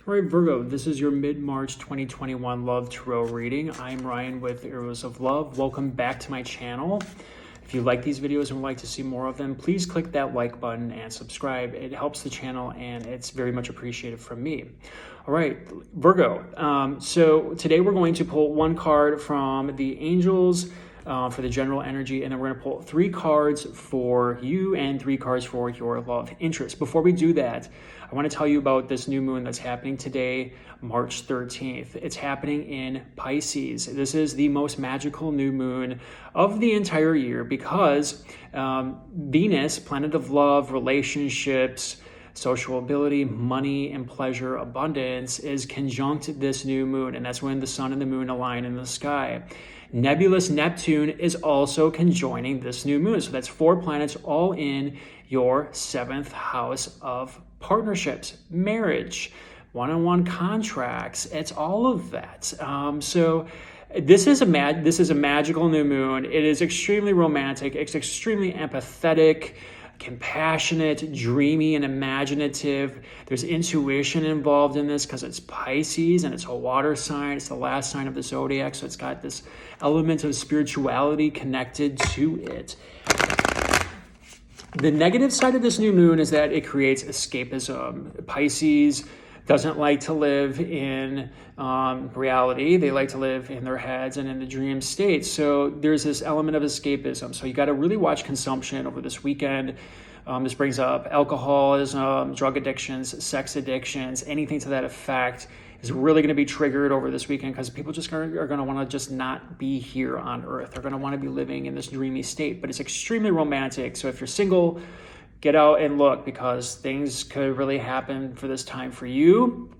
All right, Virgo, this is your mid-March 2021 Love Tarot reading. I'm Ryan with Arrows of Love. Welcome back to my channel. If you like these videos and would like to see more of them, please click that like button and subscribe. It helps the channel and it's very much appreciated from me. All right, Virgo. So today we're going to pull one card from the angels for the general energy, and then we're going to pull 3 cards for you and 3 cards for your love interest. Before we do that, I want to tell you about this new moon that's happening today, March 13th. It's happening in Pisces. This is the most magical new moon of the entire year because Venus, planet of love, relationships, social ability, money, and pleasure, abundance, is conjunct this new moon, and that's when the sun and the moon align in the sky. Nebulous Neptune is also conjoining this new moon. So that's 4 planets all in your 7th house of partnerships, marriage, one-on-one contracts. It's all of that. So this is a magical new moon. It is extremely romantic. It's extremely empathetic, compassionate, dreamy, and imaginative. There's intuition involved in this because it's Pisces and it's a water sign. It's the last sign of the zodiac, so it's got this element of spirituality connected to it. The negative side of this new moon is that it creates escapism. Pisces doesn't like to live in reality. They like to live in their heads and in the dream state. So there's this element of escapism. So you got to really watch consumption over this weekend. This brings up alcoholism, drug addictions, sex addictions, anything to that effect is really going to be triggered over this weekend because people just are going to want to just not be here on Earth. They're going to want to be living in this dreamy state, but it's extremely romantic. So if you're single, get out and look because things could really happen for this time for you.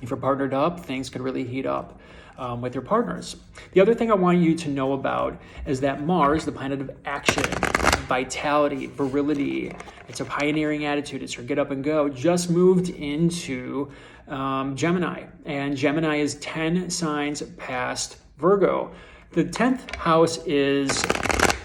If you're partnered up, things could really heat up with your partners. The other thing I want you to know about is that Mars, the planet of action, vitality, virility, it's a pioneering attitude, it's your get up and go, just moved into Gemini. And Gemini is 10 signs past Virgo. The 10th house is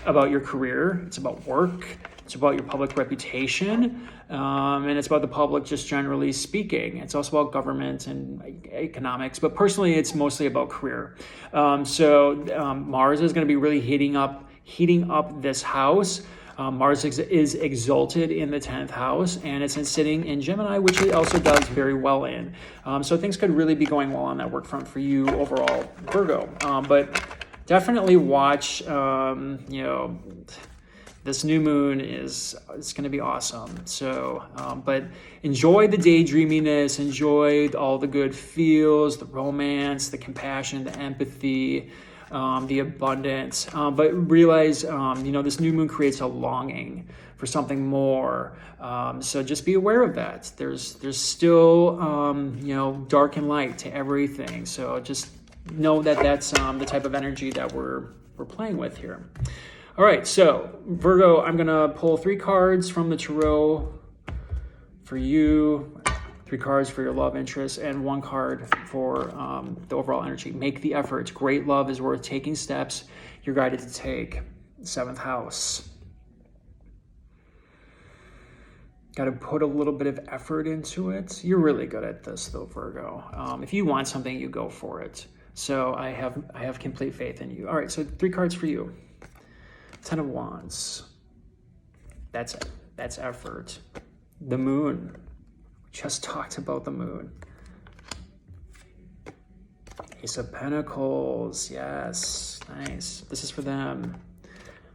about your career, it's about work, it's about your public reputation, and it's about the public just generally speaking. It's also about government and economics, but personally, it's mostly about career. Mars is going to be really heating up this house. Mars is exalted in the 10th house, and it's sitting in Gemini, which it also does very well in. So things could really be going well on that work front for you overall, Virgo. But definitely watch, this new moon it's going to be awesome. So, but enjoy the daydreaminess, enjoy all the good feels, the romance, the compassion, the empathy, the abundance. But realize, this new moon creates a longing for something more. So just be aware of that. There's still, dark and light to everything. So just know that that's the type of energy that we're playing with here. All right, so Virgo, I'm going to pull 3 cards from the tarot for you, 3 cards for your love interest, and 1 card for the overall energy. Make the effort. Great love is worth taking steps you're guided to take. 7th house. Got to put a little bit of effort into it. You're really good at this, though, Virgo. If you want something, you go for it. So I have complete faith in you. All right, so 3 cards for you. 10 of Wands. That's it. That's effort. The moon. Just talked about the moon. Ace of Pentacles. Yes. Nice. This is for them.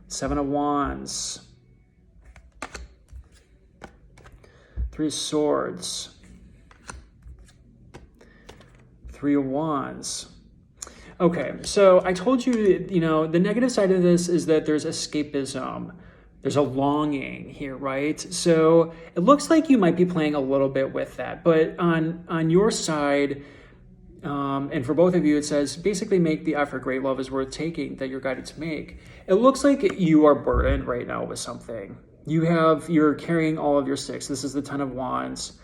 7 of Wands. 3 of Swords. 3 of Wands. Okay, so I told you, the negative side of this is that there's escapism. There's a longing here, right? So it looks like you might be playing a little bit with that. But on your side, and for both of you, it says, basically make the effort. Great love is worth taking that you're guided to make. It looks like you are burdened right now with something. You're carrying all of your 6. This is the 10 of Wands.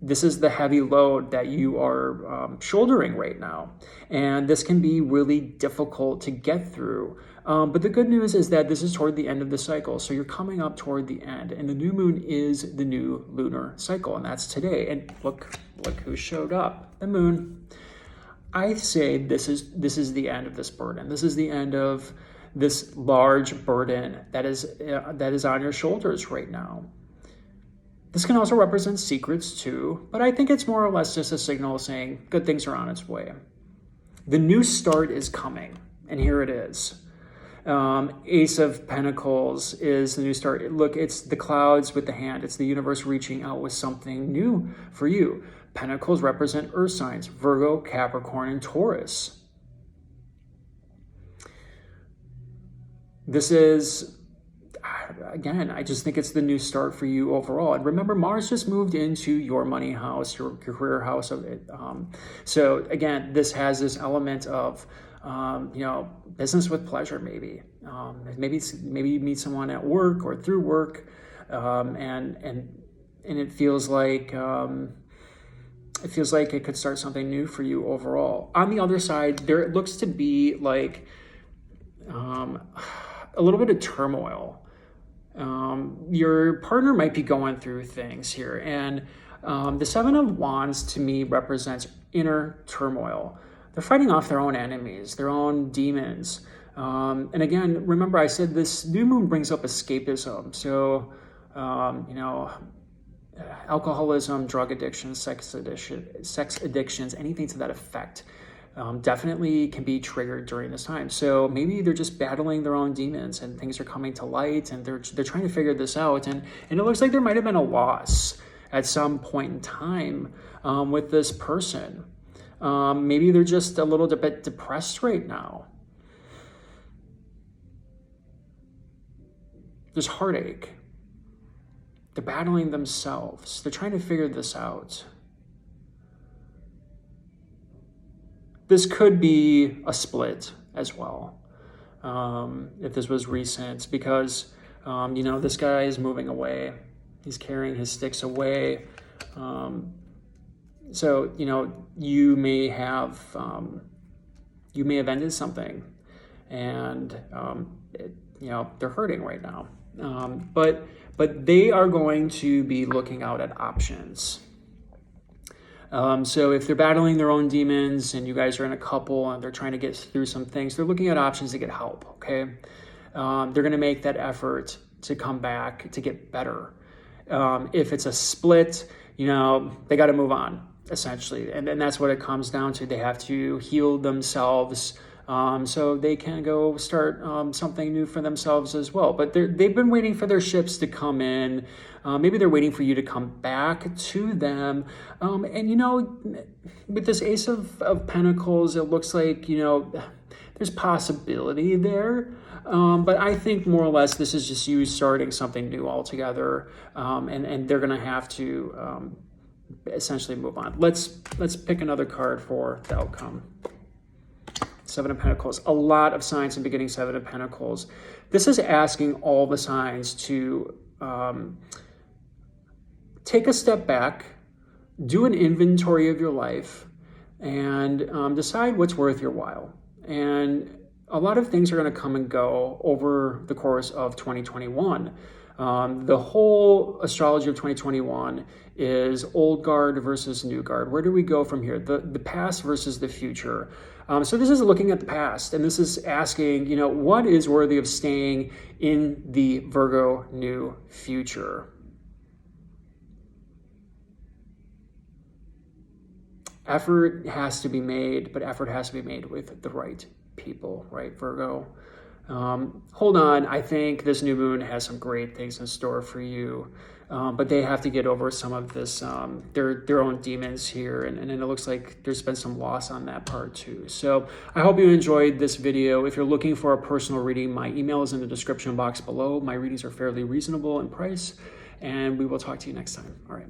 This is the heavy load that you are shouldering right now. And this can be really difficult to get through. But the good news is that this is toward the end of the cycle. So you're coming up toward the end, and the new moon is the new lunar cycle, and that's today. And look who showed up, the moon. I say this is the end of this burden. This is the end of this large burden that is on your shoulders right now. This can also represent secrets too, but I think it's more or less just a signal saying good things are on its way. The new start is coming, and here it is. Ace of Pentacles is the new start. Look, it's the clouds with the hand. It's the universe reaching out with something new for you. Pentacles represent earth signs, Virgo, Capricorn, and Taurus. This is, again, I just think it's the new start for you overall. And remember, Mars just moved into your money house, your career house of it. So again, this has this element of, business with pleasure, maybe. Maybe you meet someone at work or through work, and it feels like it could start something new for you overall. On the other side, there looks to be like a little bit of turmoil. Your partner might be going through things here, and the Seven of Wands to me represents inner turmoil. They're fighting off their own enemies, their own demons. And again, remember I said this new moon brings up escapism. So, alcoholism, drug addiction, sex addictions, anything to that effect, definitely can be triggered during this time. So maybe they're just battling their own demons and things are coming to light and they're trying to figure this out. And it looks like there might have been a loss at some point in time with this person. Maybe they're just a little bit depressed right now. There's heartache. They're battling themselves. They're trying to figure this out. This could be a split as well, if this was recent, because, this guy is moving away. He's carrying his sticks away. So, you may have ended something and, they're hurting right now. But they are going to be looking out at options. So if they're battling their own demons and you guys are in a couple and they're trying to get through some things, they're looking at options to get help, okay? They're going to make that effort to come back, to get better. If it's a split, they got to move on, essentially. And that's what it comes down to. They have to heal themselves so they can go start something new for themselves as well. But they've been waiting for their ships to come in. Maybe they're waiting for you to come back to them. And, with this Ace of Pentacles, it looks like, there's possibility there. But I think more or less this is just you starting something new altogether. And they're going to have to essentially move on. Let's pick another card for the outcome. Seven of Pentacles. A lot of signs in beginning Seven of Pentacles. This is asking all the signs to take a step back, do an inventory of your life, and decide what's worth your while. And a lot of things are going to come and go over the course of 2021. The whole astrology of 2021 is old guard versus new guard. Where do we go from here? The past versus the future. So this is looking at the past, and this is asking, what is worthy of staying in the Virgo new future? Effort has to be made, but effort has to be made with the right people, right, Virgo? Hold on. I think this new moon has some great things in store for you, but they have to get over some of this, their own demons here, and it looks like there's been some loss on that part too. So I hope you enjoyed this video. If you're looking for a personal reading, my email is in the description box below. My readings are fairly reasonable in price, and we will talk to you next time. All right.